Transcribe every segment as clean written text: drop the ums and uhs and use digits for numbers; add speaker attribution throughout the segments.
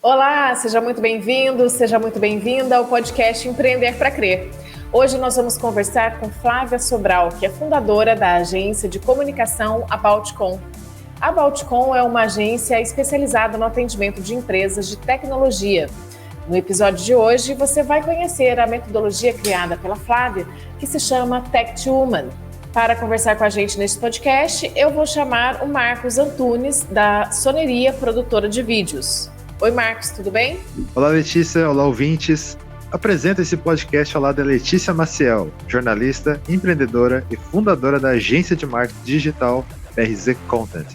Speaker 1: Olá, seja muito bem-vindo, seja muito bem-vinda ao podcast Empreender para Crer. Hoje nós vamos conversar com Flávia Sobral, que é fundadora da agência de comunicação Aboutcom. A Aboutcom é uma agência especializada no atendimento de empresas de tecnologia. No episódio de hoje, você vai conhecer a metodologia criada pela Flávia, que se chama Tech2Human. Para conversar com a gente neste podcast, eu vou chamar o Marcos Antunes, da Soneria Produtora de Vídeos. Oi, Marcos, tudo bem?
Speaker 2: Olá, Letícia. Olá, ouvintes. Apresento esse podcast ao lado da Letícia Maciel, jornalista, empreendedora e fundadora da agência de marketing digital BRZ Content.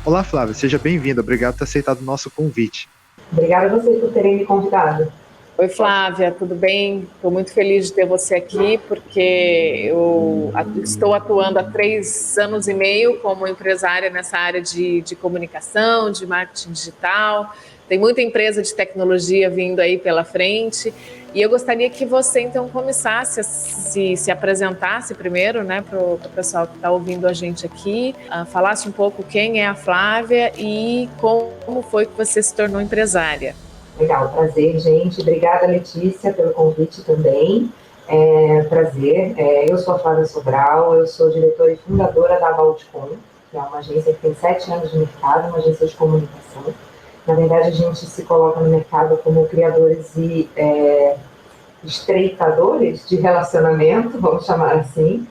Speaker 2: Olá, Flávia. Seja bem-vinda. Obrigado por ter aceitado o nosso convite.
Speaker 3: Obrigada a vocês por terem me convidado.
Speaker 1: Oi, Flávia, tudo bem? Estou muito feliz de ter você aqui, porque eu estou atuando há 3 anos e meio como empresária nessa área de comunicação, de marketing digital. Tem muita empresa de tecnologia vindo aí pela frente. E eu gostaria que você, então, começasse a se apresentasse primeiro, né, para o pessoal que está ouvindo a gente aqui, falasse um pouco quem é a Flávia e como foi que você se tornou empresária.
Speaker 3: Legal, prazer, gente. Obrigada, Letícia, pelo convite também. Prazer. Eu sou a Flávia Sobral, eu sou diretora e fundadora da Aboutcom, que é uma agência que tem 7 anos de mercado, uma agência de comunicação. Na verdade, a gente se coloca no mercado como criadores e estreitadores de relacionamento, vamos chamar assim,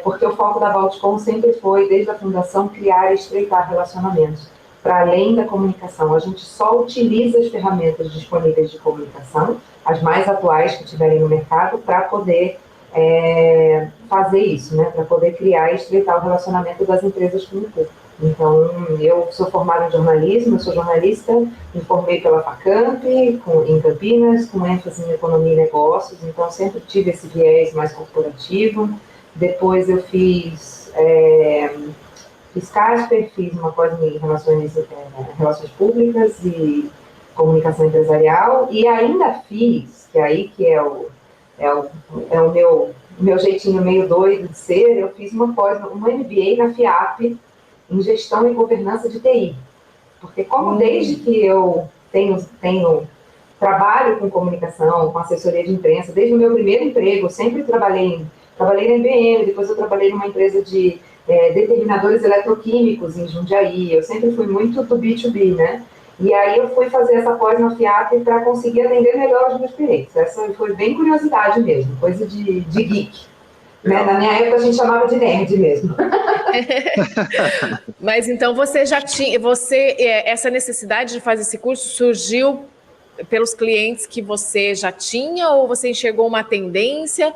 Speaker 3: porque o foco da Aboutcom sempre foi, desde a fundação, criar e estreitar relacionamentos. Para além da comunicação, a gente só utiliza as ferramentas disponíveis de comunicação, as mais atuais que tiverem no mercado, para poder fazer isso, né? Para poder criar e estreitar o relacionamento das empresas com o público. Então, eu sou formada em jornalismo, eu sou jornalista, me formei pela Facamp, em Campinas, com ênfase em economia e negócios, então sempre tive esse viés mais corporativo. Depois eu fiz Casper, fiz uma coisa em relações públicas e comunicação empresarial, e ainda fiz, que aí que é o meu jeitinho meio doido de ser, eu fiz uma MBA na FIAP, em gestão e governança de TI. Porque como desde que eu trabalho com comunicação, com assessoria de imprensa, desde o meu primeiro emprego, eu sempre trabalhei na IBM, depois eu trabalhei numa empresa de determinadores eletroquímicos em Jundiaí, eu sempre fui muito do B2B, né? E aí eu fui fazer essa pós na FIAP para conseguir atender melhor os meus clientes. Essa foi bem curiosidade mesmo, coisa de geek. Né? Na minha época a gente chamava de nerd mesmo.
Speaker 1: Mas então você já tinha, essa necessidade de fazer esse curso surgiu pelos clientes que você já tinha ou você enxergou uma tendência?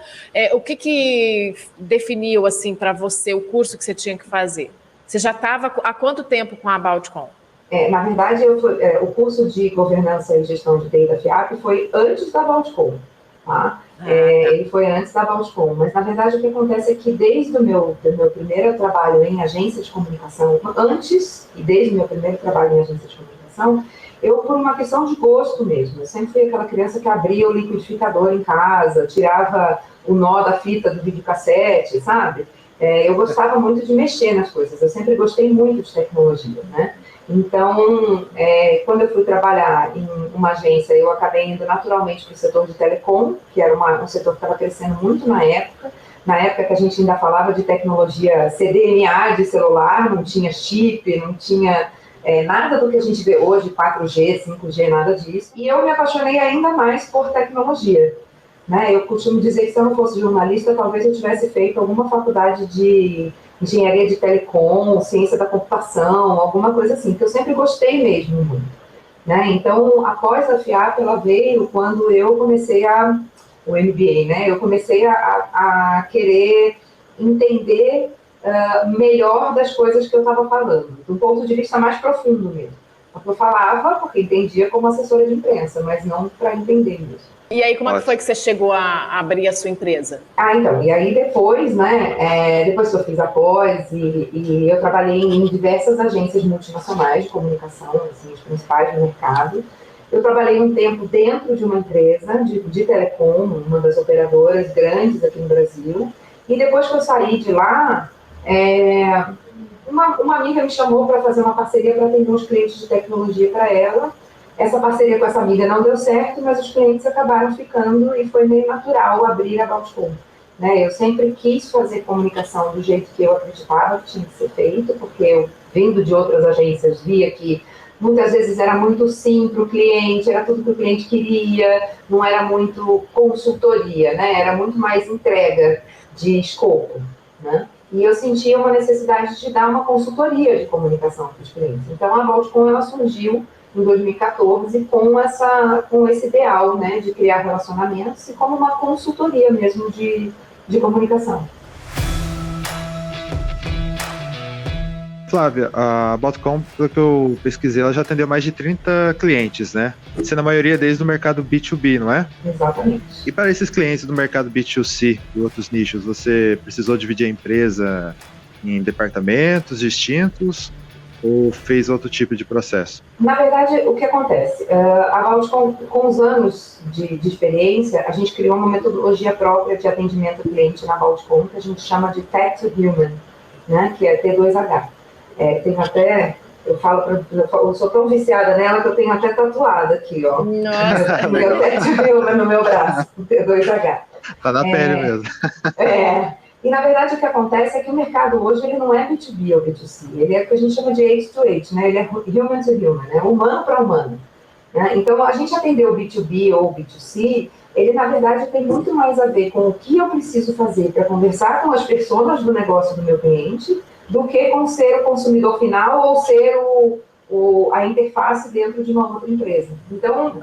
Speaker 1: O que definiu assim para você o curso que você tinha que fazer? Você já estava há quanto tempo com a Aboutcom?
Speaker 3: Na verdade, o curso de governança e gestão de TI da FIAP foi antes da Aboutcom, tá? Ele foi antes da Aboutcom, mas na verdade o que acontece é que desde o meu primeiro trabalho em agência de comunicação, desde o meu primeiro trabalho em agência de comunicação, eu, por uma questão de gosto mesmo, eu sempre fui aquela criança que abria o liquidificador em casa, tirava o nó da fita do videocassete, sabe? Eu gostava muito de mexer nas coisas, eu sempre gostei muito de tecnologia, né? Então, quando eu fui trabalhar em uma agência, eu acabei indo naturalmente para o setor de telecom, que era um setor que estava crescendo muito na época que a gente ainda falava de tecnologia CDMA de celular, não tinha chip, não tinha nada do que a gente vê hoje, 4G, 5G, nada disso. E eu me apaixonei ainda mais por tecnologia. Né? Eu costumo dizer que se eu não fosse jornalista, talvez eu tivesse feito alguma faculdade de engenharia de telecom, ciência da computação, alguma coisa assim, que eu sempre gostei mesmo muito. Né? Então, após a FIAP, ela veio quando eu comecei o MBA, né? Eu comecei a querer entender melhor das coisas que eu estava falando, do ponto de vista mais profundo mesmo. Eu falava porque entendia como assessora de imprensa, mas não para entender isso.
Speaker 1: E aí, como é que foi que você chegou a abrir a sua empresa?
Speaker 3: Então, e aí depois, né, depois que eu fiz a pós e eu trabalhei em diversas agências multinacionais de comunicação, assim, as principais do mercado. Eu trabalhei um tempo dentro de uma empresa de telecom, uma das operadoras grandes aqui no Brasil, e depois que eu saí de lá, uma amiga me chamou para fazer uma parceria para atender uns clientes de tecnologia para ela. essa parceria com essa amiga não deu certo, mas os clientes acabaram ficando e foi meio natural abrir a About.com. Né? Eu sempre quis fazer comunicação do jeito que eu acreditava que tinha que ser feito, porque eu, vindo de outras agências, via que muitas vezes era muito sim para o cliente, era tudo que o cliente queria, não era muito consultoria, né? Era muito mais entrega de escopo. Né? E eu sentia uma necessidade de dar uma consultoria de comunicação para os clientes. Então, a About.com ela surgiu em 2014 com esse ideal, né, de criar relacionamentos e como uma consultoria mesmo de comunicação.
Speaker 2: Flávia, a About.com, pelo que eu pesquisei, ela já atendeu mais de 30 clientes, né? Sendo a maioria deles do mercado B2B, não é?
Speaker 3: Exatamente.
Speaker 2: E para esses clientes do mercado B2C e outros nichos, você precisou dividir a empresa em departamentos distintos ou fez outro tipo de processo?
Speaker 3: Na verdade, o que acontece? A About.com, com os anos de experiência, a gente criou uma metodologia própria de atendimento ao cliente na About.com, que a gente chama de Tech to Human, né? Que é T2H. Tem até, eu sou tão viciada nela que eu tenho até tatuado aqui, ó.
Speaker 1: Nossa!
Speaker 3: Meu Tech to Human no meu braço, T2H.
Speaker 2: Tá na pele mesmo.
Speaker 3: E, na verdade, o que acontece é que o mercado hoje ele não é B2B ou B2C, ele é o que a gente chama de H2H, né? Ele é human to human, né? Humano para humano. Né? Então, a gente atender o B2B ou B2C, ele, na verdade, tem muito mais a ver com o que eu preciso fazer para conversar com as pessoas do negócio do meu cliente, do que com ser o consumidor final ou ser a interface dentro de uma outra empresa. Então,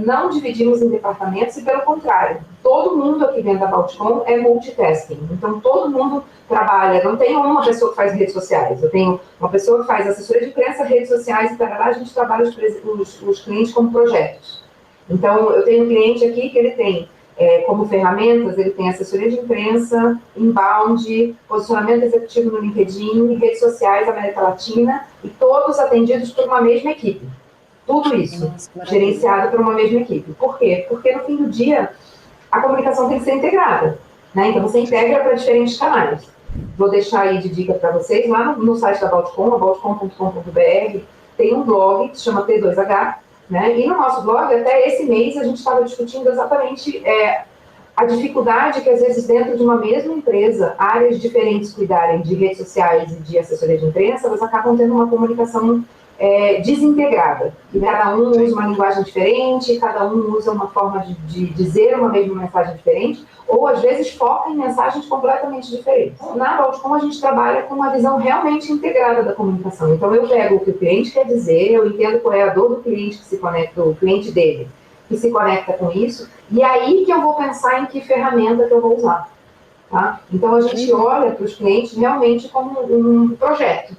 Speaker 3: não dividimos em departamentos e, pelo contrário, todo mundo aqui dentro da About.com é multitasking. Então, todo mundo trabalha, não tem uma pessoa que faz redes sociais, eu tenho uma pessoa que faz assessoria de imprensa, redes sociais e para lá a gente trabalha os clientes como projetos. Então, eu tenho um cliente aqui que ele tem como ferramentas, ele tem assessoria de imprensa, inbound, posicionamento executivo no LinkedIn, redes sociais América Latina, e todos atendidos por uma mesma equipe. Tudo isso gerenciado por uma mesma equipe. Por quê? Porque no fim do dia, a comunicação tem que ser integrada. Né? Então, você integra para diferentes canais. Vou deixar aí de dica para vocês, lá no site da About.com, about.com.com.br, tem um blog que se chama T2H, né? E no nosso blog, até esse mês, a gente estava discutindo exatamente a dificuldade que, às vezes, dentro de uma mesma empresa, áreas diferentes cuidarem de redes sociais e de assessoria de imprensa, elas acabam tendo uma comunicação desintegrada. E cada um usa uma linguagem diferente, cada um usa uma forma de dizer uma mesma mensagem diferente, ou, às vezes, foca em mensagens completamente diferentes. Na About.com, a gente trabalha com uma visão realmente integrada da comunicação. Então, eu pego o que o cliente quer dizer, eu entendo qual é a dor do cliente que se conecta, do cliente dele, que se conecta com isso, e aí que eu vou pensar em que ferramenta que eu vou usar. Tá? Então, a gente olha para os clientes realmente como um projeto.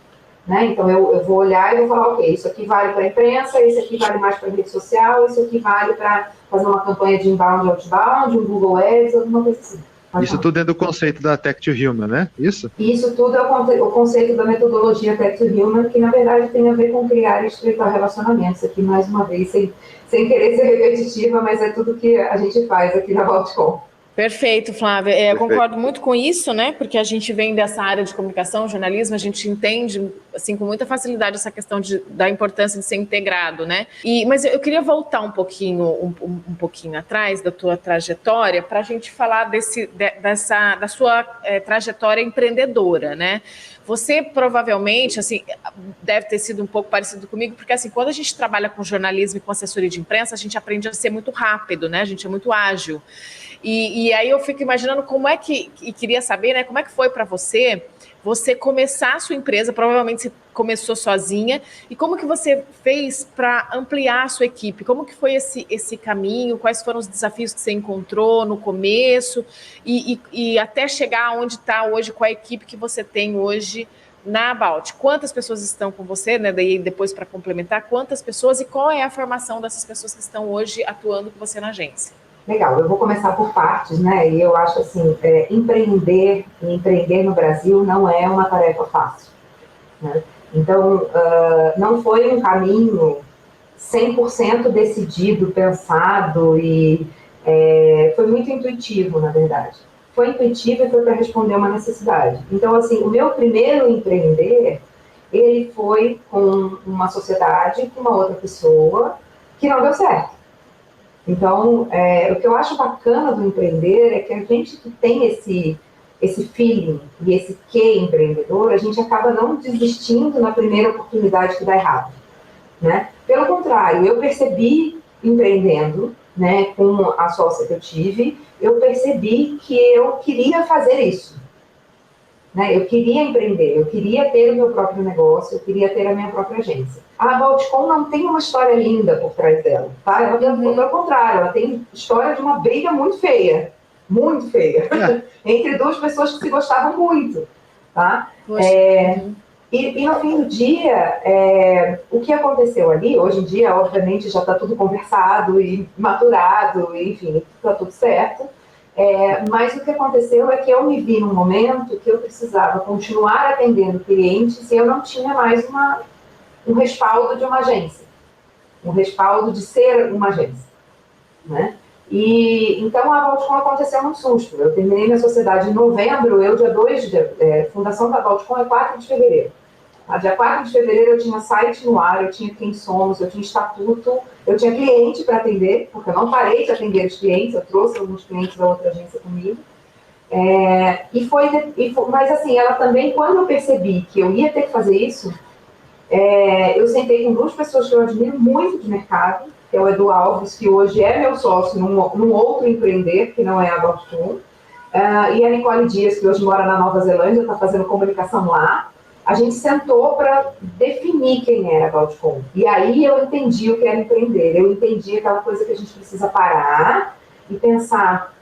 Speaker 3: Né? Então, eu vou olhar e vou falar, ok, isso aqui vale para a imprensa, esse aqui vale mais para a rede social, isso aqui vale para fazer uma campanha de inbound, outbound, um Google Ads, alguma coisa assim.
Speaker 2: Isso tudo dentro do conceito da Tech to Human, né? Isso?
Speaker 3: Isso tudo é o conceito da metodologia Tech to Human, que, na verdade, tem a ver com criar e estreitar relacionamentos. Aqui, mais uma vez, sem querer ser repetitiva, mas é tudo que a gente faz aqui na About.com.
Speaker 1: Perfeito, Flávia. Eu concordo muito com isso, né? Porque a gente vem dessa área de comunicação, jornalismo, a gente entende, assim, com muita facilidade essa questão da importância de ser integrado, né? Mas eu queria voltar um pouquinho atrás da tua trajetória para a gente falar da sua trajetória empreendedora, né? Você provavelmente, assim, deve ter sido um pouco parecido comigo, porque, assim, quando a gente trabalha com jornalismo e com assessoria de imprensa, a gente aprende a ser muito rápido, né? A gente é muito ágil. E aí eu fico imaginando e queria saber, né, como é que foi para você começar a sua empresa, provavelmente você começou sozinha, e como que você fez para ampliar a sua equipe? Como que foi esse caminho? Quais foram os desafios que você encontrou no começo? E até chegar onde está hoje, com a equipe que você tem hoje na About? Quantas pessoas estão com você, né? Daí depois para complementar, quantas pessoas e qual é a formação dessas pessoas que estão hoje atuando com você na agência?
Speaker 3: Legal, eu vou começar por partes, né? E eu acho assim, empreender no Brasil não é uma tarefa fácil, né? Então, não foi um caminho 100% decidido, pensado e foi muito intuitivo, na verdade. Foi intuitivo e foi para responder uma necessidade. Então, assim, o meu primeiro empreender, ele foi com uma sociedade, com uma outra pessoa, que não deu certo. Então, o que eu acho bacana do empreender é que a gente que tem esse feeling e esse quê empreendedor, a gente acaba não desistindo na primeira oportunidade que dá errado, né? Pelo contrário, eu percebi empreendendo, né, com a sócia que eu tive, eu percebi que eu queria fazer isso, né? Eu queria empreender, eu queria ter o meu próprio negócio, eu queria ter a minha própria agência. A Baltcom não tem uma história linda por trás dela, tá? Ela, pelo contrário, ela tem história de uma briga muito feia, entre duas pessoas que se gostavam muito, tá? E no fim do dia, o que aconteceu ali, hoje em dia, obviamente, já está tudo conversado e maturado, enfim, está tudo certo. Mas o que aconteceu é que eu me vi num momento que eu precisava continuar atendendo clientes e eu não tinha mais um respaldo de uma agência, um respaldo de ser uma agência, né? E então a Baltcom aconteceu num susto. Eu terminei minha sociedade em novembro, dia 2 fundação da Baltcom é 4 de fevereiro. Dia 4 de fevereiro eu tinha site no ar, eu tinha quem somos, eu tinha estatuto, eu tinha cliente para atender, porque eu não parei de atender os clientes, eu trouxe alguns clientes da outra agência comigo. Mas assim, ela também, quando eu percebi que eu ia ter que fazer isso, eu sentei com duas pessoas que eu admiro muito de mercado, que é o Edu Alves, que hoje é meu sócio num outro empreender, que não é a Baltcom, e a Nicole Dias, que hoje mora na Nova Zelândia, está fazendo comunicação lá. A gente sentou para definir quem era a Baltcom. E aí eu entendi o que era empreender. Eu entendi aquela coisa que a gente precisa parar e pensar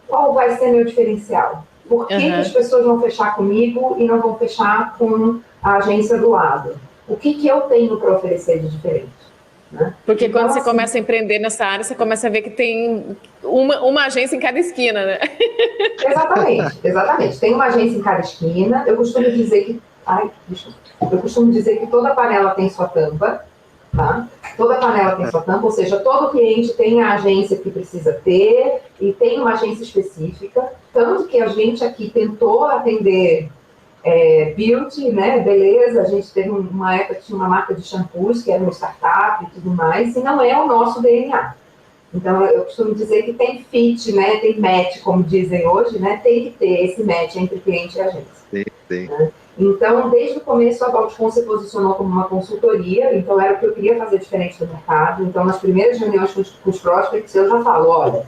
Speaker 3: qual vai ser meu diferencial. Por que as pessoas vão fechar comigo e não vão fechar com a agência do lado? O que eu tenho para oferecer de diferente? Né?
Speaker 1: Porque então, quando você começa a empreender nessa área, você começa a ver que tem uma agência em cada esquina, né?
Speaker 3: Exatamente. Tem uma agência em cada esquina. Eu costumo dizer que toda panela tem sua tampa, tá? Toda panela tem sua tampa, ou seja, todo cliente tem a agência que precisa ter e tem uma agência específica. Tanto que a gente aqui tentou atender beauty, né, beleza, a gente teve uma época que tinha uma marca de shampoos, que era uma startup e tudo mais, e não é o nosso DNA. Então, eu costumo dizer que tem fit, né, tem match, como dizem hoje, né, tem que ter esse match entre cliente e agência.
Speaker 2: Sim.
Speaker 3: Né? Então, desde o começo, a Baltcom se posicionou como uma consultoria, então era o que eu queria fazer diferente do mercado. Então, nas primeiras reuniões com os prospects, eu já falo, olha,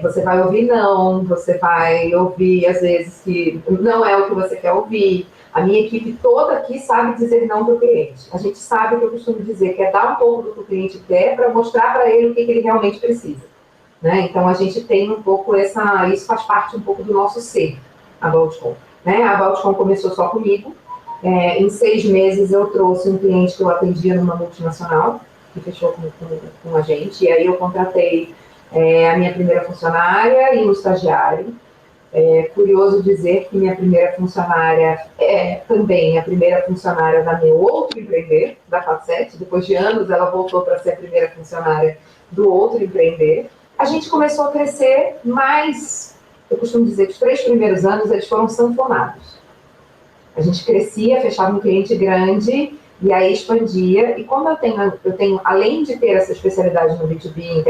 Speaker 3: você vai ouvir não, você vai ouvir, às vezes, que não é o que você quer ouvir. A minha equipe toda aqui sabe dizer não para o cliente. A gente sabe o que eu costumo dizer, que é dar um pouco do que o cliente quer para mostrar para ele o que ele realmente precisa. Né? Então, a gente tem um pouco isso faz parte um pouco do nosso ser, a Baltcom. Né? A Baltcom começou só comigo. Em 6 meses, eu trouxe um cliente que eu atendia numa multinacional, que fechou com a gente, e aí eu contratei a minha primeira funcionária e um estagiário. Curioso dizer que minha primeira funcionária é também a primeira funcionária da meu outro empreender, da Facete. Depois de anos, ela voltou para ser a primeira funcionária do outro empreender. A gente começou a crescer, mas eu costumo dizer que os 3 primeiros anos eles foram sanfonados. A gente crescia, fechava um cliente grande e aí expandia. E como eu tenho, além de ter essa especialidade no B2B, em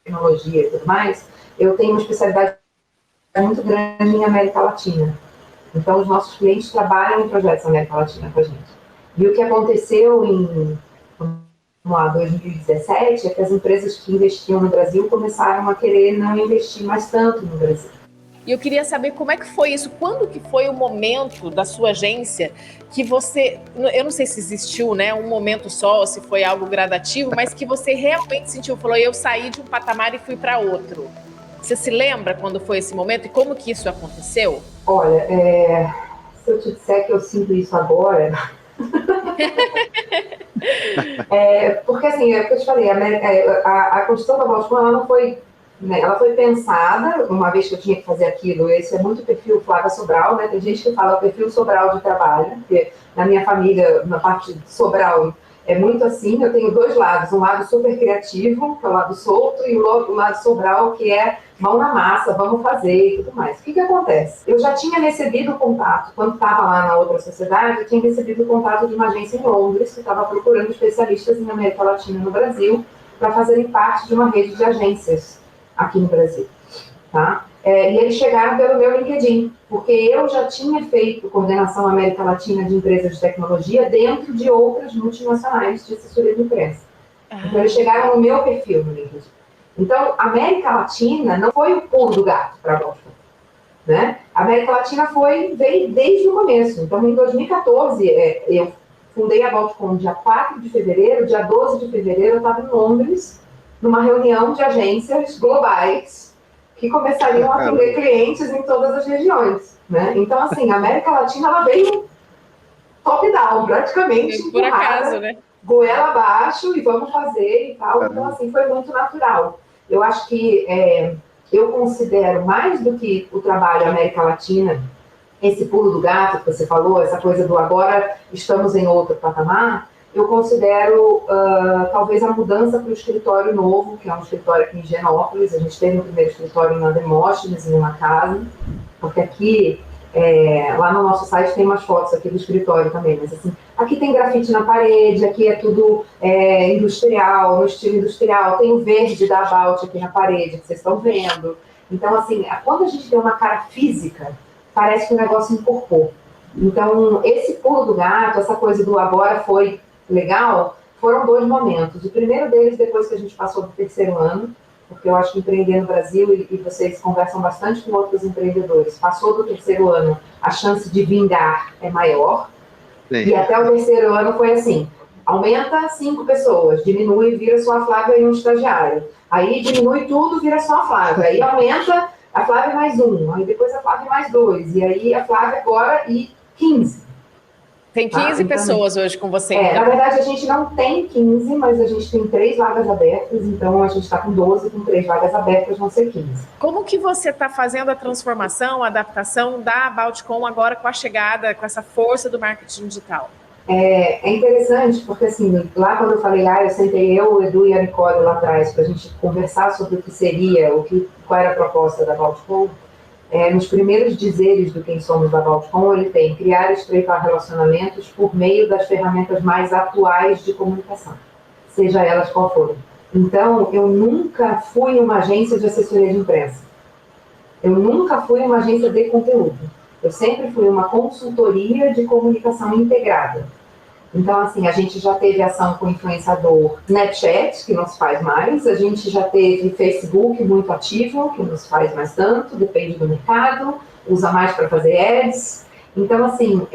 Speaker 3: tecnologia e tudo mais, eu tenho uma especialidade muito grande em América Latina. Então, os nossos clientes trabalham em projetos na América Latina com a gente. E o que aconteceu em 2017 é que as empresas que investiam no Brasil começaram a querer não investir mais tanto no Brasil.
Speaker 1: E eu queria saber como é que foi isso, quando que foi o momento da sua agência que você, eu não sei se existiu, né, um momento só, se foi algo gradativo, mas que você realmente sentiu, falou, eu saí de um patamar e fui para outro. Você se lembra quando foi esse momento e como que isso aconteceu?
Speaker 3: Olha, se eu te disser que eu sinto isso agora... porque assim, é o que eu te falei, a construção da Baltcom, ela não foi... Ela foi pensada, uma vez que eu tinha que fazer aquilo, esse é muito perfil Flávia Sobral, né? Tem gente que fala perfil Sobral de trabalho, porque na minha família, na parte de Sobral, é muito assim, eu tenho 2 lados, um lado super criativo, que é o lado solto, e o outro lado Sobral, que é mão na massa, vamos fazer e tudo mais. O que acontece? Eu já tinha recebido o contato, quando estava lá na outra sociedade, eu tinha recebido o contato de uma agência em Londres, que estava procurando especialistas em América Latina e no Brasil, para fazerem parte de uma rede de agências aqui no Brasil. Tá? E eles chegaram pelo meu LinkedIn, porque eu já tinha feito coordenação América Latina de empresas de tecnologia dentro de outras multinacionais de assessoria de imprensa. Então, eles chegaram no meu perfil no LinkedIn. Então, a América Latina não foi o pulo do gato para a Balticom, né? A América Latina veio desde o começo. Então, em 2014, eu fundei a Balticom dia 4 de fevereiro, dia 12 de fevereiro eu estava em Londres, numa reunião de agências globais que começariam a atender clientes em todas as regiões, né? Então, assim, a América Latina, ela veio top-down, praticamente,
Speaker 1: por acaso, né?
Speaker 3: Goela abaixo e vamos fazer e tal. Então, assim, foi muito natural. Eu acho que eu considero mais do que o trabalho América Latina, esse pulo do gato que você falou, essa coisa do agora estamos em outro patamar, eu considero talvez a mudança para o escritório novo, que é um escritório aqui em Higienópolis. A gente teve o primeiro escritório em Demóstenes, em uma casa, porque aqui, lá no nosso site tem umas fotos aqui do escritório também, mas assim, aqui tem grafite na parede, aqui é tudo industrial, no estilo industrial, tem o verde da About aqui na parede, que vocês estão vendo. Então, assim, quando a gente tem uma cara física, parece que o negócio incorporou. Então, esse pulo do gato, essa coisa do agora foi legal, foram 2 momentos. O primeiro deles, depois que a gente passou do terceiro ano, porque eu acho que empreender no Brasil, e vocês conversam bastante com outros empreendedores, passou do terceiro ano, a chance de vingar é maior. Sim. E até o terceiro ano foi assim, aumenta 5 pessoas, diminui, vira só a Flávia e um estagiário. Aí diminui tudo, vira só a Flávia. Aí aumenta a Flávia mais 1, aí depois a Flávia mais 2, e aí a Flávia agora e 15.
Speaker 1: Tem 15 pessoas hoje com você. Então.
Speaker 3: Na verdade, a gente não tem 15, mas a gente tem 3 vagas abertas, então a gente está com 12, com 3 vagas abertas, vão ser 15.
Speaker 1: Como que você está fazendo a transformação, a adaptação da Balticom agora com a chegada, com essa força do marketing digital?
Speaker 3: É interessante, porque assim, lá quando eu falei, eu sentei o Edu e a Nicole lá atrás para a gente conversar sobre o que seria, qual era a proposta da Balticom. Nos primeiros dizeres do Quem Somos da Balticom, ele tem criar e estreitar relacionamentos por meio das ferramentas mais atuais de comunicação, seja elas qual forem. Então, eu nunca fui uma agência de assessoria de imprensa. Eu nunca fui uma agência de conteúdo. Eu sempre fui uma consultoria de comunicação integrada. Então, assim, a gente já teve ação com influenciador Snapchat, que não se faz mais, a gente já teve Facebook muito ativo, que não se faz mais tanto, depende do mercado, usa mais para fazer ads. Então, assim,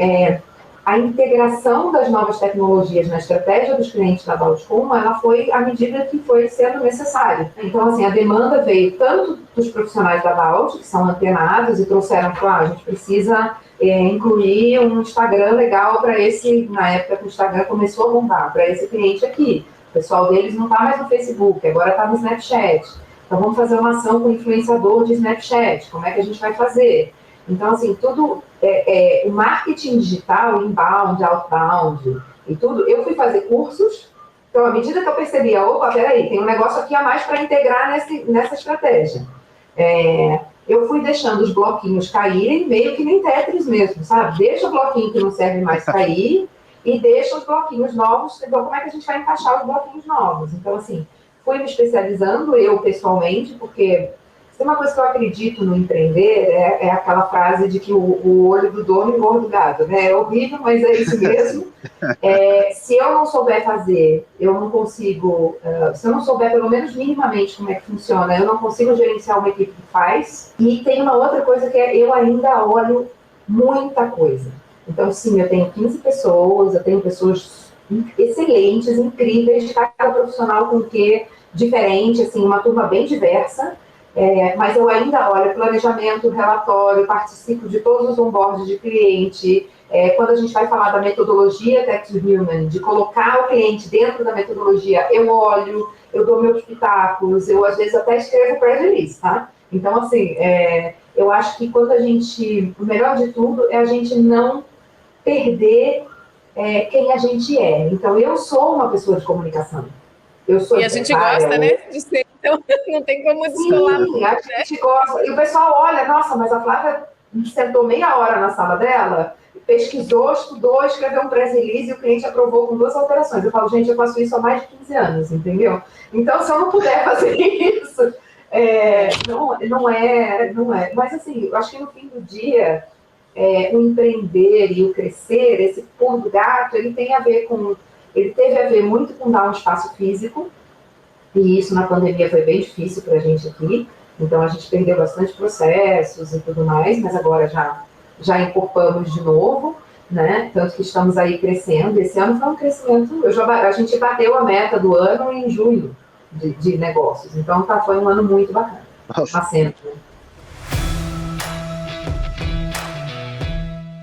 Speaker 3: a integração das novas tecnologias na estratégia dos clientes da Balticom, ela foi à medida que foi sendo necessário. Então, assim, a demanda veio tanto dos profissionais da Balt, que são antenados e trouxeram, a gente precisa incluir um Instagram legal para esse, na época que o Instagram começou a bombar, para esse cliente aqui. O pessoal deles não está mais no Facebook, agora está no Snapchat. Então, vamos fazer uma ação com o influenciador de Snapchat. Como é que a gente vai fazer? Então, assim, tudo, o marketing digital, inbound, outbound e tudo, eu fui fazer cursos, então, à medida que eu percebia, peraí, tem um negócio aqui a mais para integrar nessa estratégia. Eu fui deixando os bloquinhos caírem, meio que nem Tetris mesmo, sabe? Deixa o bloquinho que não serve mais cair e deixa os bloquinhos novos. Então, como é que a gente vai encaixar os bloquinhos novos? Então, assim, fui me especializando, eu pessoalmente, porque se tem uma coisa que eu acredito no empreender, é aquela frase de que o olho do dono engorda o gado, né? É horrível, mas é isso mesmo. Se eu não souber fazer, eu não consigo, se eu não souber pelo menos minimamente como é que funciona, eu não consigo gerenciar uma equipe que faz. E tem uma outra coisa que eu ainda olho muita coisa. Então, sim, eu tenho 15 pessoas, eu tenho pessoas excelentes, incríveis, cada profissional com o quê diferente, assim, uma turma bem diversa. Mas eu ainda olho planejamento, relatório, participo de todos os onboards de cliente. Quando a gente vai falar da metodologia Tech to Human, de colocar o cliente dentro da metodologia, eu olho, eu dou meus pitacos, eu às vezes até escrevo press release, tá? Então, assim, eu acho que quando o melhor de tudo é a gente não perder quem a gente é. Então, eu sou uma pessoa de comunicação.
Speaker 1: E a gente gosta, né, de ser, então não tem como descolar.
Speaker 3: Sim, a gente gosta. E o pessoal olha, nossa, mas a Flávia sentou meia hora na sala dela, pesquisou, estudou, escreveu um press release e o cliente aprovou com 2 alterações. Eu falo, gente, eu faço isso há mais de 15 anos, entendeu? Então, se eu não puder fazer isso, não é. Mas, assim, eu acho que no fim do dia, o empreender e o crescer, esse pulo do gato, ele teve a ver muito com dar um espaço físico, e isso na pandemia foi bem difícil para a gente aqui. Então, a gente perdeu bastante processos e tudo mais, mas agora já incorporamos de novo, né? Tanto que estamos aí crescendo. Esse ano foi um crescimento, a gente bateu a meta do ano em julho de negócios. Então, foi um ano muito bacana.
Speaker 2: Nossa.
Speaker 3: Sempre.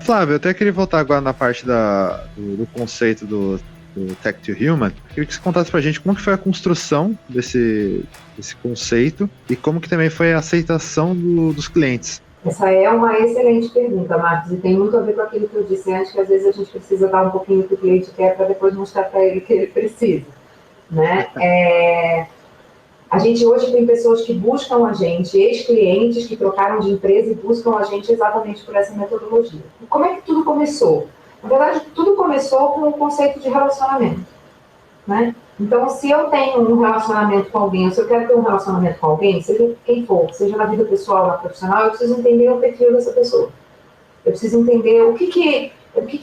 Speaker 2: Flávio, eu até queria voltar agora na parte do conceito do Tech to Human. Queria que você contasse pra gente como que foi a construção desse conceito e como que também foi a aceitação dos clientes.
Speaker 3: Essa é uma excelente pergunta, Marcos, e tem muito a ver com aquilo que eu disse antes, que às vezes a gente precisa dar um pouquinho do que o cliente quer para depois mostrar para ele o que ele precisa, né? A gente hoje tem pessoas que buscam a gente, ex-clientes que trocaram de empresa e buscam a gente exatamente por essa metodologia. Como é que tudo começou? Na verdade, tudo começou com o conceito de relacionamento, né? Então, se eu tenho um relacionamento com alguém, ou se eu quero ter um relacionamento com alguém, seja quem for, seja na vida pessoal ou na profissional, eu preciso entender o perfil dessa pessoa. Eu preciso entender o que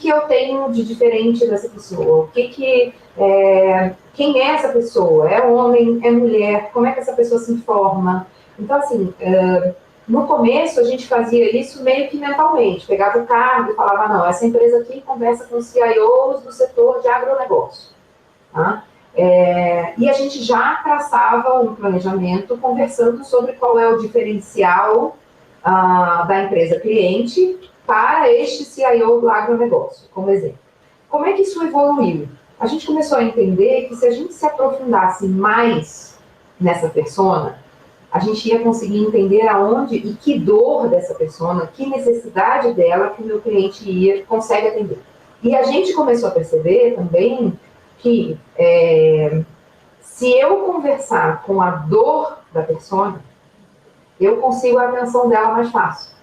Speaker 3: eu tenho de diferente dessa pessoa, quem é essa pessoa, é homem, é mulher, como é que essa pessoa se informa. Então, assim, no começo a gente fazia isso meio que mentalmente, pegava o cargo e falava, não, essa empresa aqui conversa com os CIOs do setor de agronegócio, tá? E a gente já traçava um planejamento conversando sobre qual é o diferencial da empresa cliente para este CIO do agronegócio, como exemplo. Como é que isso evoluiu? A gente começou a entender que se a gente se aprofundasse mais nessa persona, a gente ia conseguir entender aonde e que dor dessa persona, que necessidade dela que o meu cliente consegue atender. E a gente começou a perceber também que se eu conversar com a dor da persona, eu consigo a atenção dela mais fácil.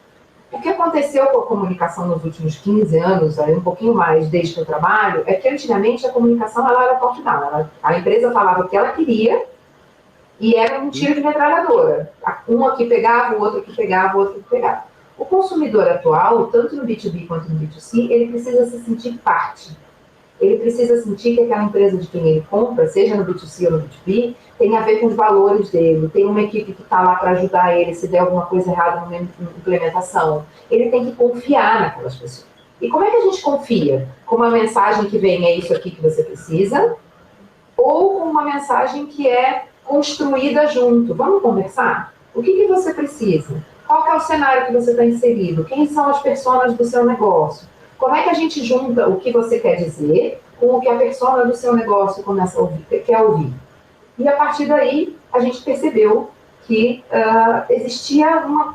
Speaker 3: O que aconteceu com a comunicação nos últimos 15 anos, aí um pouquinho mais desde que eu trabalho, é que antigamente a comunicação ela era top-down. A empresa falava o que ela queria e era um tiro de metralhadora. Um aqui pegava, o outro aqui pegava, o outro aqui pegava. O consumidor atual, tanto no B2B quanto no B2C, ele precisa se sentir parte. Ele precisa sentir que aquela empresa de quem ele compra, seja no B2C ou no B2B, tem a ver com os valores dele, tem uma equipe que está lá para ajudar ele se der alguma coisa errada na implementação. Ele tem que confiar naquelas pessoas. E como é que a gente confia? Com uma mensagem que vem, é isso aqui que você precisa, ou com uma mensagem que é construída junto. Vamos conversar? O que você precisa? Qual que é o cenário que você está inserido? Quem são as personas do seu negócio? Como é que a gente junta o que você quer dizer com o que a persona do seu negócio começa a ouvir, quer ouvir? E a partir daí, a gente percebeu que existia uma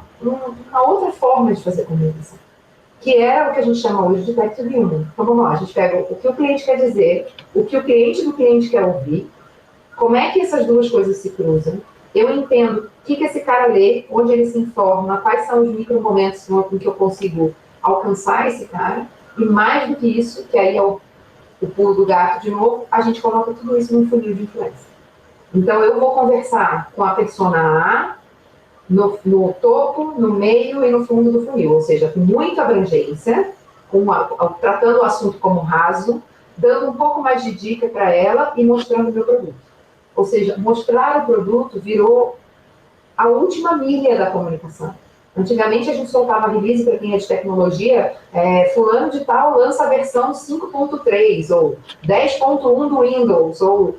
Speaker 3: outra forma de fazer comunicação, que era o que a gente chama hoje de Tech to Human. Então, vamos lá, a gente pega o que o cliente quer dizer, o que o cliente do cliente quer ouvir, como é que essas duas coisas se cruzam, eu entendo o que esse cara lê, onde ele se informa, quais são os micromomentos em que eu consigo alcançar esse cara, e mais do que isso, que aí é o pulo do gato de novo, a gente coloca tudo isso num funil de influência. Então, eu vou conversar com a persona A no topo, no meio e no fundo do funil, ou seja, com muita abrangência, tratando o assunto como raso, dando um pouco mais de dica para ela e mostrando o meu produto. Ou seja, mostrar o produto virou a última milha da comunicação. Antigamente, a gente soltava release para quem é de tecnologia, fulano de tal lança a versão 5.3, ou 10.1 do Windows, ou...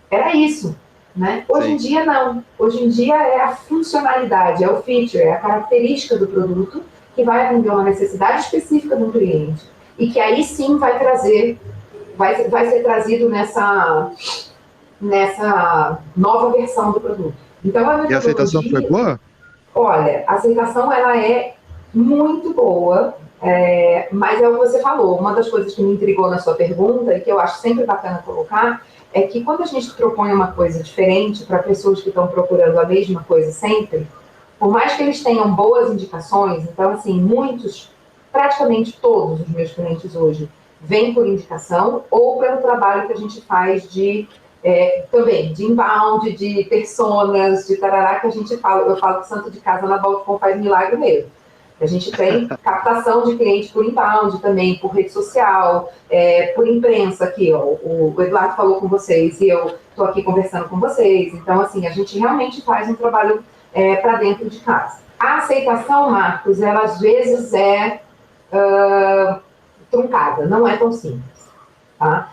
Speaker 3: Era isso, né? Hoje em dia, não. Hoje em dia é a funcionalidade, é o feature, é a característica do produto que vai atender uma necessidade específica do cliente. E que aí sim vai ser trazido nessa nova versão do produto. Então,
Speaker 2: e a aceitação foi boa?
Speaker 3: Olha, a aceitação ela é muito boa, mas é o que você falou. Uma das coisas que me intrigou na sua pergunta e que eu acho sempre bacana colocar é que quando a gente propõe uma coisa diferente para pessoas que estão procurando a mesma coisa sempre, por mais que eles tenham boas indicações, então assim, muitos praticamente todos os meus clientes hoje vêm por indicação ou pelo trabalho que a gente faz também de inbound, de personas, de tarará, que a gente fala. Eu falo que santo de casa na Balticom faz milagre mesmo. A gente tem captação de cliente por inbound também, por rede social, por imprensa aqui, ó. O Eduardo falou com vocês e eu estou aqui conversando com vocês. Então, assim, a gente realmente faz um trabalho para dentro de casa. A aceitação, Marcos, ela às vezes é truncada, não é tão simples, tá?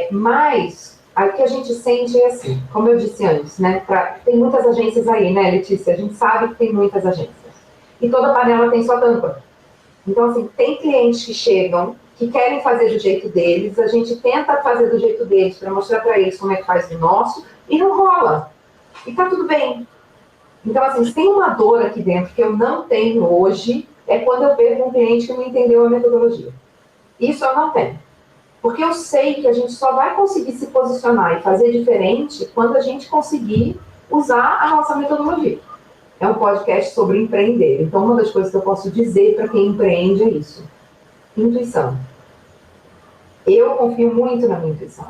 Speaker 3: Mas o que a gente sente é assim, como eu disse antes, né? Tem muitas agências aí, né, Letícia? A gente sabe que tem muitas agências. E toda panela tem sua tampa. Então, assim, tem clientes que chegam, que querem fazer do jeito deles, a gente tenta fazer do jeito deles para mostrar para eles como é que faz o nosso, e não rola. E tá tudo bem. Então, assim, se tem uma dor aqui dentro que eu não tenho hoje, é quando eu vejo um cliente que não entendeu a metodologia. Isso eu não tenho. Porque eu sei que a gente só vai conseguir se posicionar e fazer diferente quando a gente conseguir usar a nossa metodologia. É um podcast sobre empreender. Então, uma das coisas que eu posso dizer para quem empreende é isso. Intuição. Eu confio muito na minha intuição.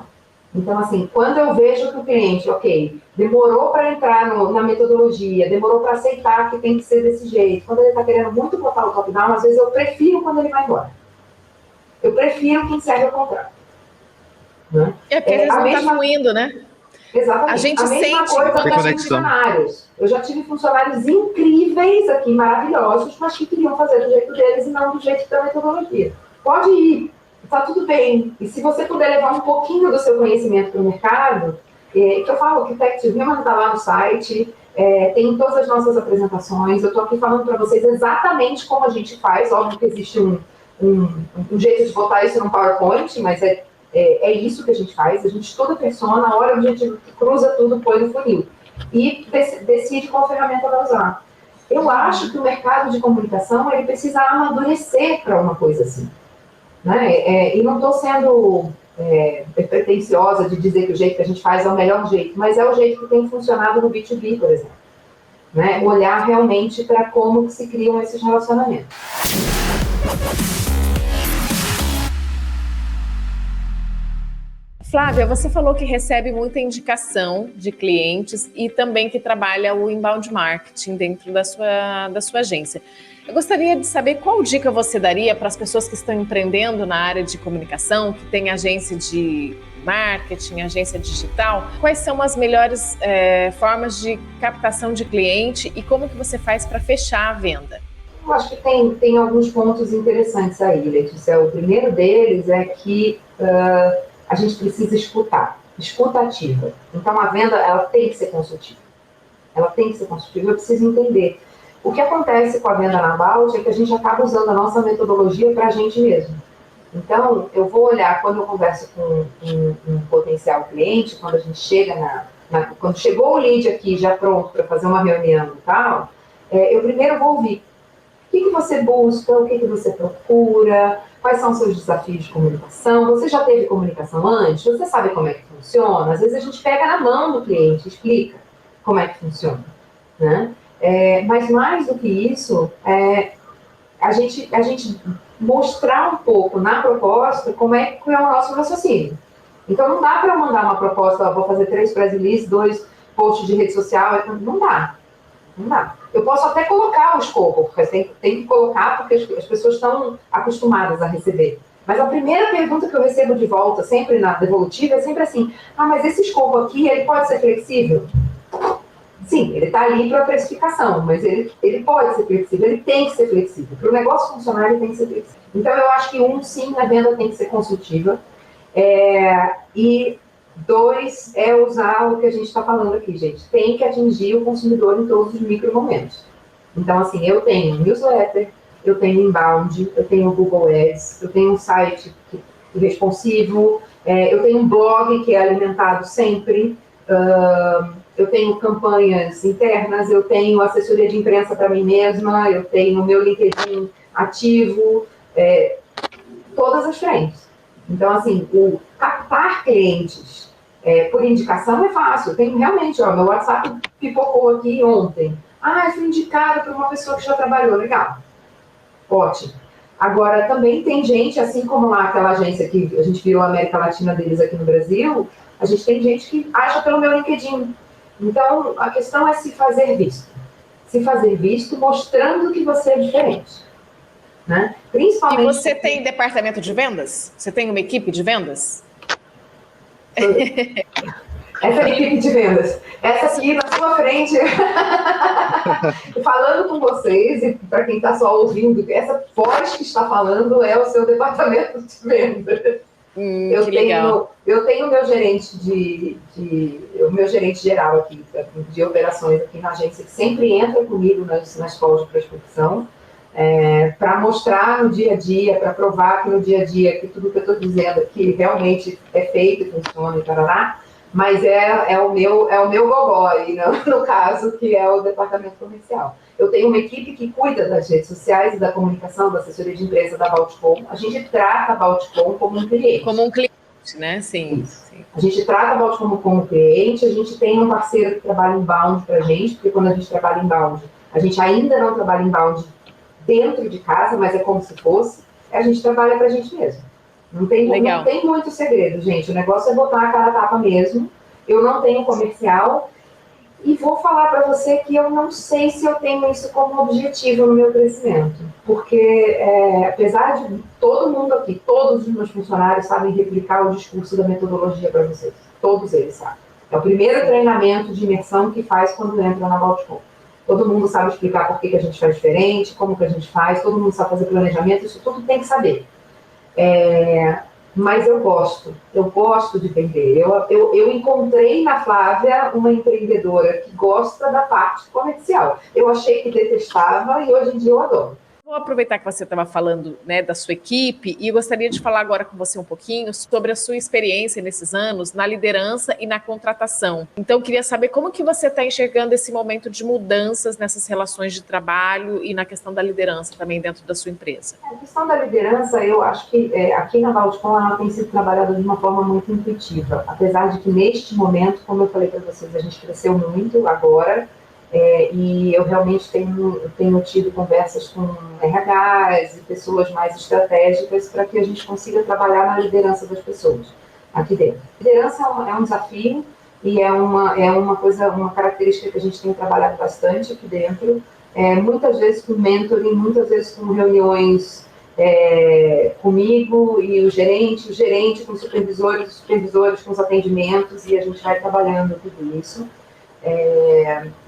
Speaker 3: Então, assim, quando eu vejo que o cliente, ok, demorou para entrar na metodologia, demorou para aceitar que tem que ser desse jeito, quando ele está querendo muito botar o top-down, às vezes eu prefiro quando ele vai embora. Eu prefiro que encerre o contrato. Né?
Speaker 1: É porque eles não estão fluindo, né?
Speaker 3: Exatamente.
Speaker 1: A gente
Speaker 3: mesma
Speaker 1: sente
Speaker 3: coisa
Speaker 1: quando
Speaker 3: com funcionários. Eu já tive funcionários incríveis aqui, maravilhosos, mas que queriam fazer do jeito deles e não do jeito da metodologia. Pode ir, tá tudo bem. E se você puder levar um pouquinho do seu conhecimento para o mercado, que eu falo que o Tech to Human está lá no site, tem todas as nossas apresentações, eu estou aqui falando para vocês exatamente como a gente faz. Óbvio que existe um jeito de botar isso no PowerPoint, mas é isso que a gente faz. A gente estuda a persona, olha o objetivo, cruza tudo, põe no funil e decide qual ferramenta vai usar. Eu acho que o mercado de comunicação ele precisa amadurecer para uma coisa assim, né? E não estou sendo pretensiosa de dizer que o jeito que a gente faz é o melhor jeito, mas é o jeito que tem funcionado no B2B, por exemplo, né? Olhar realmente para como que se criam esses relacionamentos.
Speaker 1: Flávia, você falou que recebe muita indicação de clientes e também que trabalha o inbound marketing dentro da sua agência. Eu gostaria de saber qual dica você daria para as pessoas que estão empreendendo na área de comunicação, que tem agência de marketing, agência digital. Quais são as melhores formas de captação de cliente e como que você faz para fechar a venda?
Speaker 3: Eu acho que tem alguns pontos interessantes aí, Letícia. O primeiro deles é que a gente precisa escutar, escuta ativa. Então, a venda, ela tem que ser consultiva. Ela tem que ser consultiva, eu preciso entender. O que acontece com a venda na Balt é que a gente acaba usando a nossa metodologia para a gente mesmo. Então, eu vou olhar, quando eu converso com um potencial cliente, quando a gente chega quando chegou o lead aqui, já pronto para fazer uma reunião e tal, eu primeiro vou ouvir. O que você busca, o que você procura, quais são os seus desafios de comunicação, você já teve comunicação antes, você sabe como é que funciona, às vezes a gente pega na mão do cliente, explica como é que funciona, né? Mas mais do que isso, a gente mostrar um pouco na proposta como é que é o nosso raciocínio. Então não dá para eu mandar uma proposta, vou fazer 3 press release, 2 posts de rede social, não dá. Não dá. Eu posso até colocar o escopo, porque tem que colocar porque as pessoas estão acostumadas a receber. Mas a primeira pergunta que eu recebo de volta, sempre na devolutiva, é sempre assim, mas esse escopo aqui, ele pode ser flexível? Sim, ele está ali para a precificação, mas ele pode ser flexível, ele tem que ser flexível. Para o negócio funcionar, ele tem que ser flexível. Então, eu acho que sim, a venda tem que ser consultiva. E 2, é usar o que a gente está falando aqui, gente. Tem que atingir o consumidor em todos os micromomentos. Então, assim, eu tenho newsletter, eu tenho inbound, eu tenho Google Ads, eu tenho um site responsivo, eu tenho um blog que é alimentado sempre, eu tenho campanhas internas, eu tenho assessoria de imprensa para mim mesma, eu tenho meu LinkedIn ativo, todas as frentes. Então, assim, o captar clientes por indicação é fácil. Eu tenho realmente, meu WhatsApp pipocou aqui ontem. Eu fui indicada por uma pessoa que já trabalhou, legal. Ótimo. Agora, também tem gente, assim como lá aquela agência que a gente virou a América Latina deles aqui no Brasil, a gente tem gente que acha pelo meu LinkedIn. Então, a questão é se fazer visto. Se fazer visto mostrando que você é diferente. Né?
Speaker 1: Principalmente... E você tem departamento de vendas? Você tem uma equipe de vendas?
Speaker 3: Essa é a equipe de vendas. Essa aqui na sua frente, falando com vocês, e para quem está só ouvindo, essa voz que está falando é o seu departamento de vendas. Eu tenho meu gerente o meu gerente geral aqui, de operações aqui na agência, que sempre entra comigo nas calls de prospecção, para mostrar no dia a dia, para provar que no dia a dia, que tudo que eu estou dizendo aqui realmente é feito e funciona e tarará, mas é o meu gogó aí, no caso, que é o departamento comercial. Eu tenho uma equipe que cuida das redes sociais e da comunicação, da assessoria de empresa da Balticom. A gente trata a Balticom como um cliente.
Speaker 1: Como um cliente, né? Sim.
Speaker 3: A gente trata a Balticom como um cliente, a gente tem um parceiro que trabalha inbound para a gente, porque quando a gente trabalha inbound, a gente ainda não trabalha inbound dentro de casa, mas é como se fosse, a gente trabalha para a gente mesmo. Não tem muito segredo, gente. O negócio é botar a cara a tapa mesmo. Eu não tenho comercial e vou falar para você que eu não sei se eu tenho isso como objetivo no meu crescimento. Porque, apesar de todo mundo aqui, todos os meus funcionários sabem replicar o discurso da metodologia para vocês. Todos eles sabem. É o primeiro treinamento de imersão que faz quando entra na Balticom. Todo mundo sabe explicar por que a gente faz diferente, como que a gente faz, todo mundo sabe fazer planejamento, isso tudo tem que saber. Mas eu gosto de vender. Eu encontrei na Flávia uma empreendedora que gosta da parte comercial. Eu achei que detestava e hoje em dia eu adoro.
Speaker 1: Vou aproveitar que você estava falando, né, da sua equipe e gostaria de falar agora com você um pouquinho sobre a sua experiência nesses anos na liderança e na contratação. Então, queria saber como que você está enxergando esse momento de mudanças nessas relações de trabalho e na questão da liderança também dentro da sua empresa.
Speaker 3: A questão da liderança, eu acho que aqui na Balticom ela tem sido trabalhada de uma forma muito intuitiva, apesar de que neste momento, como eu falei para vocês, a gente cresceu muito agora, e eu realmente tenho tido conversas com RHs e pessoas mais estratégicas para que a gente consiga trabalhar na liderança das pessoas aqui dentro. Liderança é um desafio e é uma característica que a gente tem trabalhado bastante aqui dentro, muitas vezes com mentoring, muitas vezes com reuniões comigo e o gerente com os supervisores com os atendimentos, e a gente vai trabalhando tudo isso.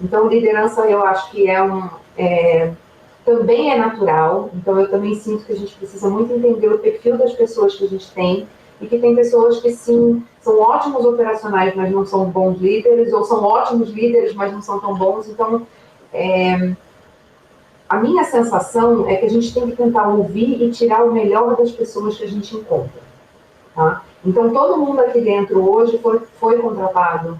Speaker 3: Então, liderança eu acho que também é natural, então eu também sinto que a gente precisa muito entender o perfil das pessoas que a gente tem, e que tem pessoas que sim, são ótimos operacionais, mas não são bons líderes, ou são ótimos líderes, mas não são tão bons. Então, a minha sensação é que a gente tem que tentar ouvir e tirar o melhor das pessoas que a gente encontra. Tá? Então, todo mundo aqui dentro hoje foi contratado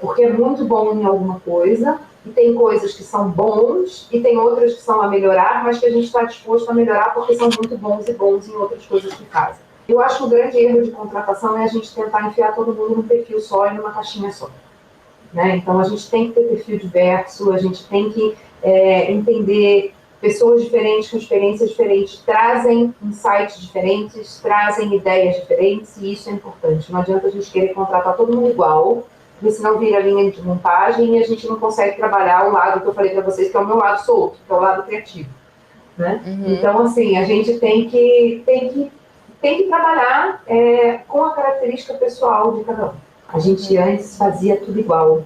Speaker 3: porque é muito bom em alguma coisa, e tem coisas que são bons, e tem outras que são a melhorar, mas que a gente está disposto a melhorar porque são muito bons e bons em outras coisas que fazem. Eu acho que o grande erro de contratação é a gente tentar enfiar todo mundo num perfil só e numa caixinha só. Né? Então, a gente tem que ter perfil diverso, a gente tem que entender pessoas diferentes, com experiências diferentes, trazem insights diferentes, trazem ideias diferentes, e isso é importante. Não adianta a gente querer contratar todo mundo igual, porque senão vira linha de montagem e a gente não consegue trabalhar o lado que eu falei para vocês, que é o meu lado solto, que é o lado criativo. Né? Uhum. Então, assim, a gente tem que trabalhar com a característica pessoal de cada um. A gente antes fazia tudo igual,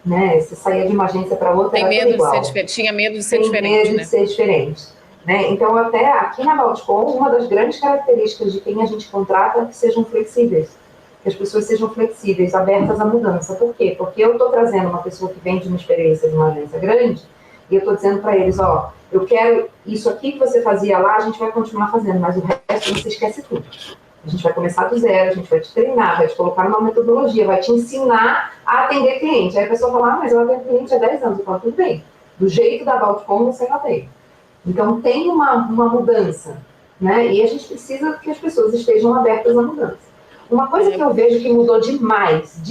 Speaker 3: né? Você saía de uma agência para outra, era tudo igual.
Speaker 1: Tinha medo de ser diferente,
Speaker 3: de ser diferente. Né? Então, até aqui na Balticom, uma das grandes características de quem a gente contrata é que sejam flexíveis. Que as pessoas sejam flexíveis, abertas à mudança. Por quê? Porque eu estou trazendo uma pessoa que vem de uma experiência de uma agência grande, e eu estou dizendo para eles, eu quero isso aqui que você fazia lá, a gente vai continuar fazendo, mas o resto você esquece tudo. A gente vai começar do zero, a gente vai te treinar, vai te colocar numa metodologia, vai te ensinar a atender cliente. Aí a pessoa fala, mas eu atendo cliente há 10 anos. Eu falo, tudo bem, do jeito da Balticom você atende. Então tem uma mudança, né? E a gente precisa que as pessoas estejam abertas à mudança. Uma coisa que eu vejo que mudou demais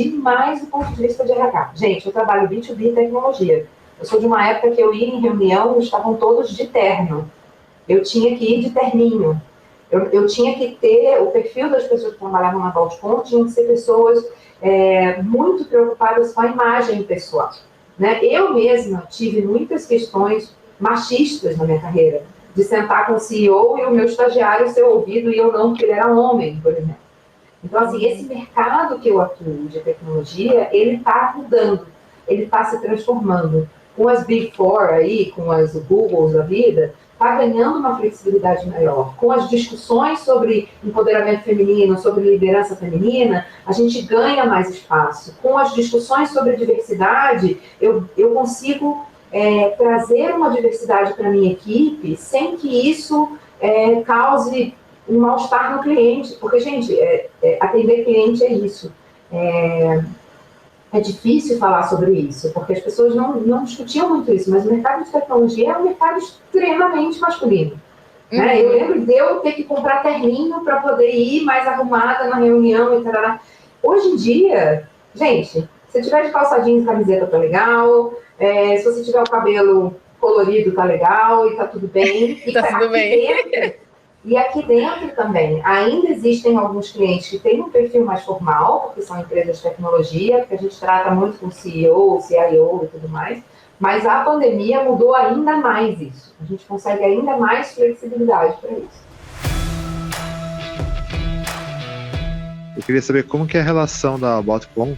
Speaker 3: do ponto de vista de RH. Gente, eu trabalho B2B tecnologia. Eu sou de uma época que eu ia em reunião e estavam todos de terno. eu tinha que ir de terninho. Eu tinha que ter o perfil das pessoas que trabalhavam na Valtcom, tinham que ser pessoas muito preocupadas com a imagem pessoal. Né? Eu mesma tive muitas questões machistas na minha carreira, de sentar com o CEO e o meu estagiário ser ouvido e eu não, porque ele era homem, por exemplo. Então, assim, esse mercado que eu atuo de tecnologia, ele está mudando, ele está se transformando. Com as Big Four aí, com as Googles da vida, está ganhando uma flexibilidade maior. Com as discussões sobre empoderamento feminino, sobre liderança feminina, a gente ganha mais espaço. Com as discussões sobre diversidade, eu consigo trazer uma diversidade para a minha equipe sem que isso cause um mal-estar no cliente. Porque, gente, atender cliente é isso. É difícil falar sobre isso, porque as pessoas não discutiam muito isso, mas o mercado de tecnologia é um mercado extremamente masculino. Né? Eu lembro de eu ter que comprar terninho para poder ir mais arrumada na reunião e tal. Hoje em dia, gente, se tiver de calça jeans e camiseta tá legal, se você tiver o cabelo colorido tá legal e tá tudo bem.
Speaker 1: Tá tudo bem.
Speaker 3: E aqui dentro também, ainda existem alguns clientes que têm um perfil mais formal, porque são empresas de tecnologia, porque a gente trata muito com CEO, CIO e tudo mais, mas a pandemia mudou ainda mais isso. A gente consegue ainda mais flexibilidade para isso.
Speaker 2: Eu queria saber como que é a relação da Valtcom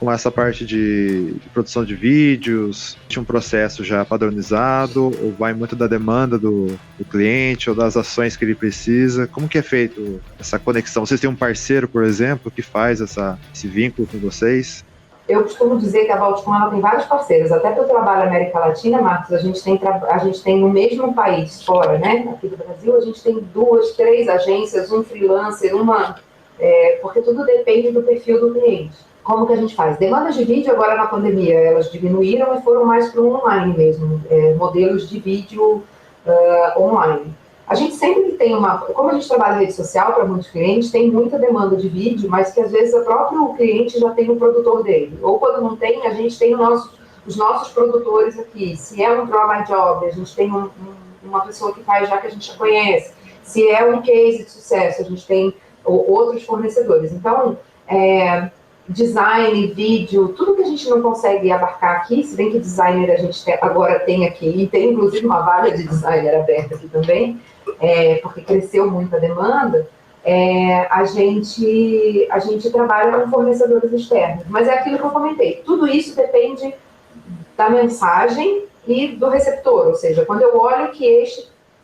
Speaker 2: com essa parte de produção de vídeos. Tinha um processo já padronizado, ou vai muito da demanda do cliente, ou das ações que ele precisa? Como que é feito essa conexão? Vocês têm um parceiro, por exemplo, que faz esse vínculo com vocês?
Speaker 3: Eu costumo dizer que a Valtcom ela tem vários parceiros, até que eu trabalho na América Latina, Marcos, a gente tem no mesmo país, fora, né? Aqui do Brasil, a gente tem 2, 3 agências, um freelancer, porque tudo depende do perfil do cliente. Como que a gente faz? Demandas de vídeo agora na pandemia, elas diminuíram e foram mais para o online mesmo, modelos de vídeo online. A gente sempre tem como a gente trabalha em rede social para muitos clientes, tem muita demanda de vídeo, mas que às vezes o próprio cliente já tem um produtor dele. Ou quando não tem, a gente tem os nossos produtores aqui. Se é um Draw My Job, a gente tem uma pessoa que faz já que a gente já conhece. Se é um case de sucesso, a gente tem outros fornecedores. Então, design, vídeo, tudo que a gente não consegue abarcar aqui, se bem que designer a gente agora tem aqui, e tem inclusive uma vaga de designer aberta aqui também, porque cresceu muito a demanda, a gente trabalha com fornecedores externos. Mas é aquilo que eu comentei, tudo isso depende da mensagem e do receptor, ou seja, quando eu olho que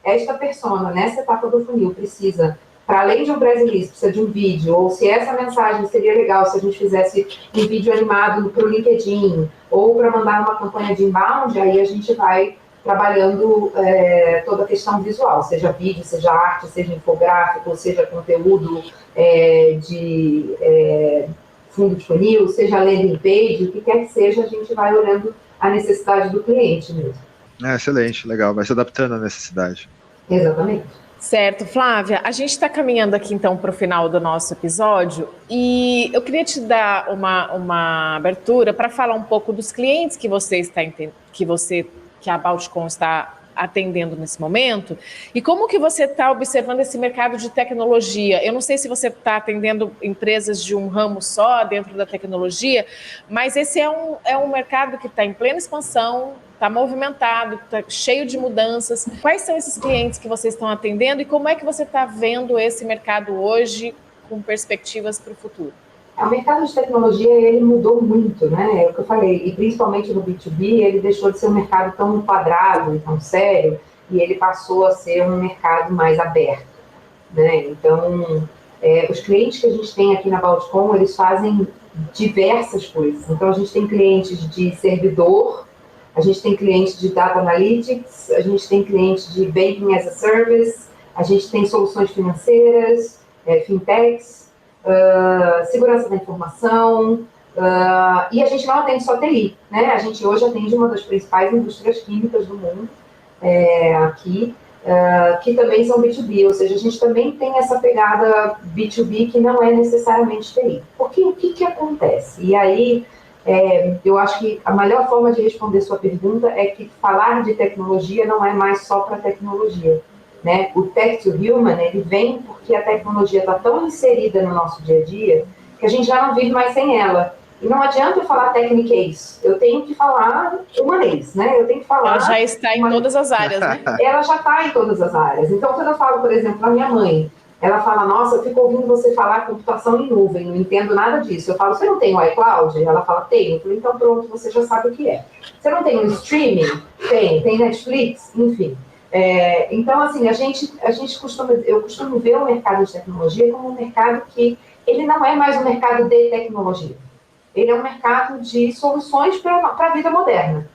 Speaker 3: esta persona, nessa etapa do funil, precisa, para além de um press release, precisa de um vídeo, ou se essa mensagem seria legal se a gente fizesse um vídeo animado para o LinkedIn, ou para mandar uma campanha de inbound, aí a gente vai trabalhando toda a questão visual, seja vídeo, seja arte, seja infográfico, seja conteúdo de fundo de funil, seja landing page, o que quer que seja, a gente vai olhando a necessidade do cliente mesmo.
Speaker 2: Excelente, legal, vai se adaptando à necessidade.
Speaker 3: Exatamente.
Speaker 1: Certo, Flávia, a gente está caminhando aqui então para o final do nosso episódio e eu queria te dar uma abertura para falar um pouco dos clientes que que a Valtcom está atendendo nesse momento e como que você está observando esse mercado de tecnologia. Eu não sei se você está atendendo empresas de um ramo só dentro da tecnologia, mas esse é um mercado que está em plena expansão, está movimentado, está cheio de mudanças. Quais são esses clientes que vocês estão atendendo e como é que você está vendo esse mercado hoje com perspectivas para o futuro?
Speaker 3: O mercado de tecnologia, ele mudou muito, né? É o que eu falei, e principalmente no B2B, ele deixou de ser um mercado tão quadrado e tão sério, e ele passou a ser um mercado mais aberto, né? Então, os clientes que a gente tem aqui na Valtcom, eles fazem diversas coisas. Então, a gente tem clientes de servidor, a gente tem clientes de Data Analytics, a gente tem clientes de Banking as a Service, a gente tem soluções financeiras, fintechs, segurança da informação, e a gente não atende só TI, né? A gente hoje atende uma das principais indústrias químicas do mundo aqui, que também são B2B, ou seja, a gente também tem essa pegada B2B que não é necessariamente TI. Porque o que acontece? E aí, eu acho que a melhor forma de responder sua pergunta é que falar de tecnologia não é mais só para tecnologia. né? O tech to human, ele vem porque a tecnologia está tão inserida no nosso dia a dia que a gente já não vive mais sem ela. E não adianta eu falar techniquez, eu tenho que falar humanês, né? Eu tenho que falar...
Speaker 1: Ela já está em todas as áreas, né?
Speaker 3: Ela já está em todas as áreas. Então, quando eu falo, por exemplo, a minha mãe, ela fala, nossa, eu fico ouvindo você falar computação em nuvem, não entendo nada disso. Eu falo, você não tem o iCloud? Ela fala, tenho. Eu falo, então pronto, você já sabe o que é. Você não tem o streaming? Tem Netflix? Enfim. Então, assim, eu costumo ver o mercado de tecnologia como um mercado que ele não é mais um mercado de tecnologia. Ele é um mercado de soluções para a vida moderna,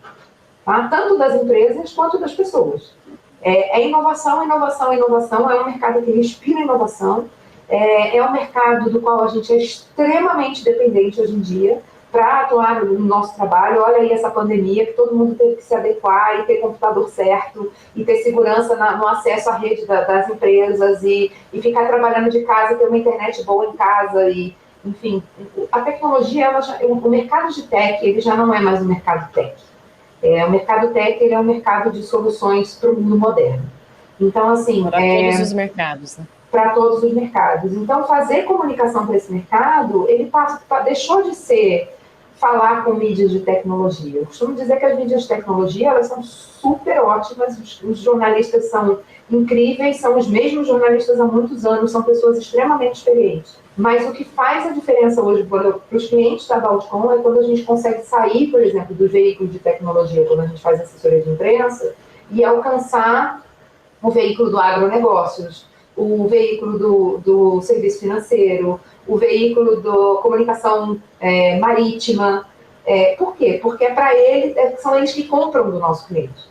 Speaker 3: tá? Tanto das empresas quanto das pessoas. É inovação, inovação, inovação, é um mercado que respira inovação, é um mercado do qual a gente é extremamente dependente hoje em dia para atuar no nosso trabalho. Olha aí essa pandemia, que todo mundo teve que se adequar e ter computador certo, e ter segurança no acesso à rede das empresas, e ficar trabalhando de casa, ter uma internet boa em casa, e enfim, a tecnologia, o mercado de tech, ele já não é mais um mercado tech. O mercado tech, ele é um mercado de soluções para o mundo moderno. Então, assim...
Speaker 1: Para todos os mercados, né?
Speaker 3: Para todos os mercados. Então, fazer comunicação para esse mercado, ele deixou de ser falar com mídias de tecnologia. Eu costumo dizer que as mídias de tecnologia, elas são super ótimas, os jornalistas são incríveis, são os mesmos jornalistas há muitos anos, são pessoas extremamente experientes. Mas o que faz a diferença hoje para os clientes da Baltcom é quando a gente consegue sair, por exemplo, do veículo de tecnologia, quando a gente faz assessoria de imprensa, e alcançar o veículo do agronegócios, o veículo do serviço financeiro, o veículo da comunicação marítima. Por quê? Porque para eles, são eles que compram do nosso cliente.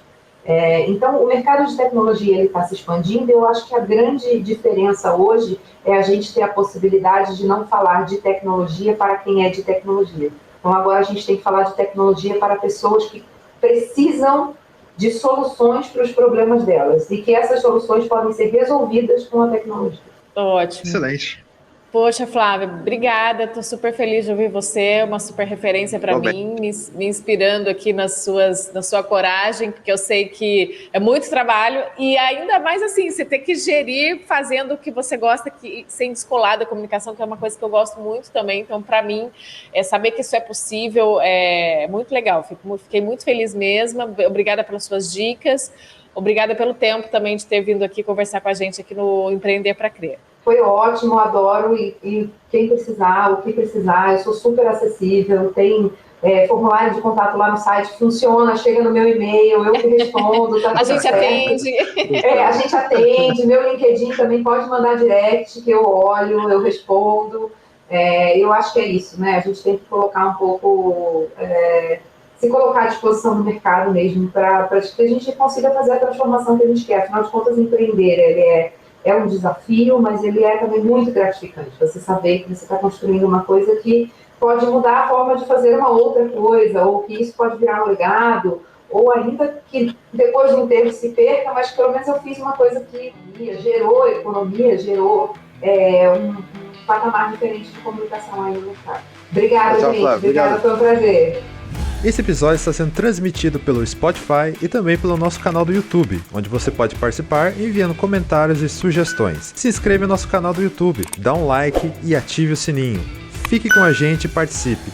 Speaker 3: Então, o mercado de tecnologia está se expandindo, e eu acho que a grande diferença hoje é a gente ter a possibilidade de não falar de tecnologia para quem é de tecnologia. Então, agora a gente tem que falar de tecnologia para pessoas que precisam de soluções para os problemas delas, e que essas soluções podem ser resolvidas com a tecnologia.
Speaker 1: Ótimo.
Speaker 2: Excelente.
Speaker 1: Poxa, Flávia, obrigada, estou super feliz de ouvir você, uma super referência para mim, me inspirando aqui na sua coragem, porque eu sei que é muito trabalho, e ainda mais assim, você tem que gerir fazendo o que você gosta, sem descolar da comunicação, que é uma coisa que eu gosto muito também. Então, para mim, saber que isso é possível é muito legal, fiquei muito feliz mesmo, obrigada pelas suas dicas, obrigada pelo tempo também de ter vindo aqui conversar com a gente aqui no Empreender para Crer.
Speaker 3: Foi ótimo, adoro, e quem precisar, o que precisar, eu sou super acessível, tem formulário de contato lá no site, funciona, chega no meu e-mail, eu que respondo, tá tudo certo. A gente atende, meu LinkedIn também pode mandar direct, que eu olho, eu respondo. Eu acho que é isso, né? A gente tem que colocar um pouco, se colocar à disposição do mercado mesmo, para que a gente consiga fazer a transformação que a gente quer. Afinal de contas, empreender, ele é um desafio, mas ele é também muito gratificante. Você saber que você está construindo uma coisa que pode mudar a forma de fazer uma outra coisa, ou que isso pode virar um legado, ou ainda que depois de um tempo se perca, mas pelo menos eu fiz uma coisa que gerou economia, gerou um patamar diferente de comunicação aí no mercado. Obrigada, gente. Obrigada, foi um prazer.
Speaker 2: Esse episódio está sendo transmitido pelo Spotify e também pelo nosso canal do YouTube, onde você pode participar enviando comentários e sugestões. Se inscreva no nosso canal do YouTube, dá um like e ative o sininho. Fique com a gente e participe.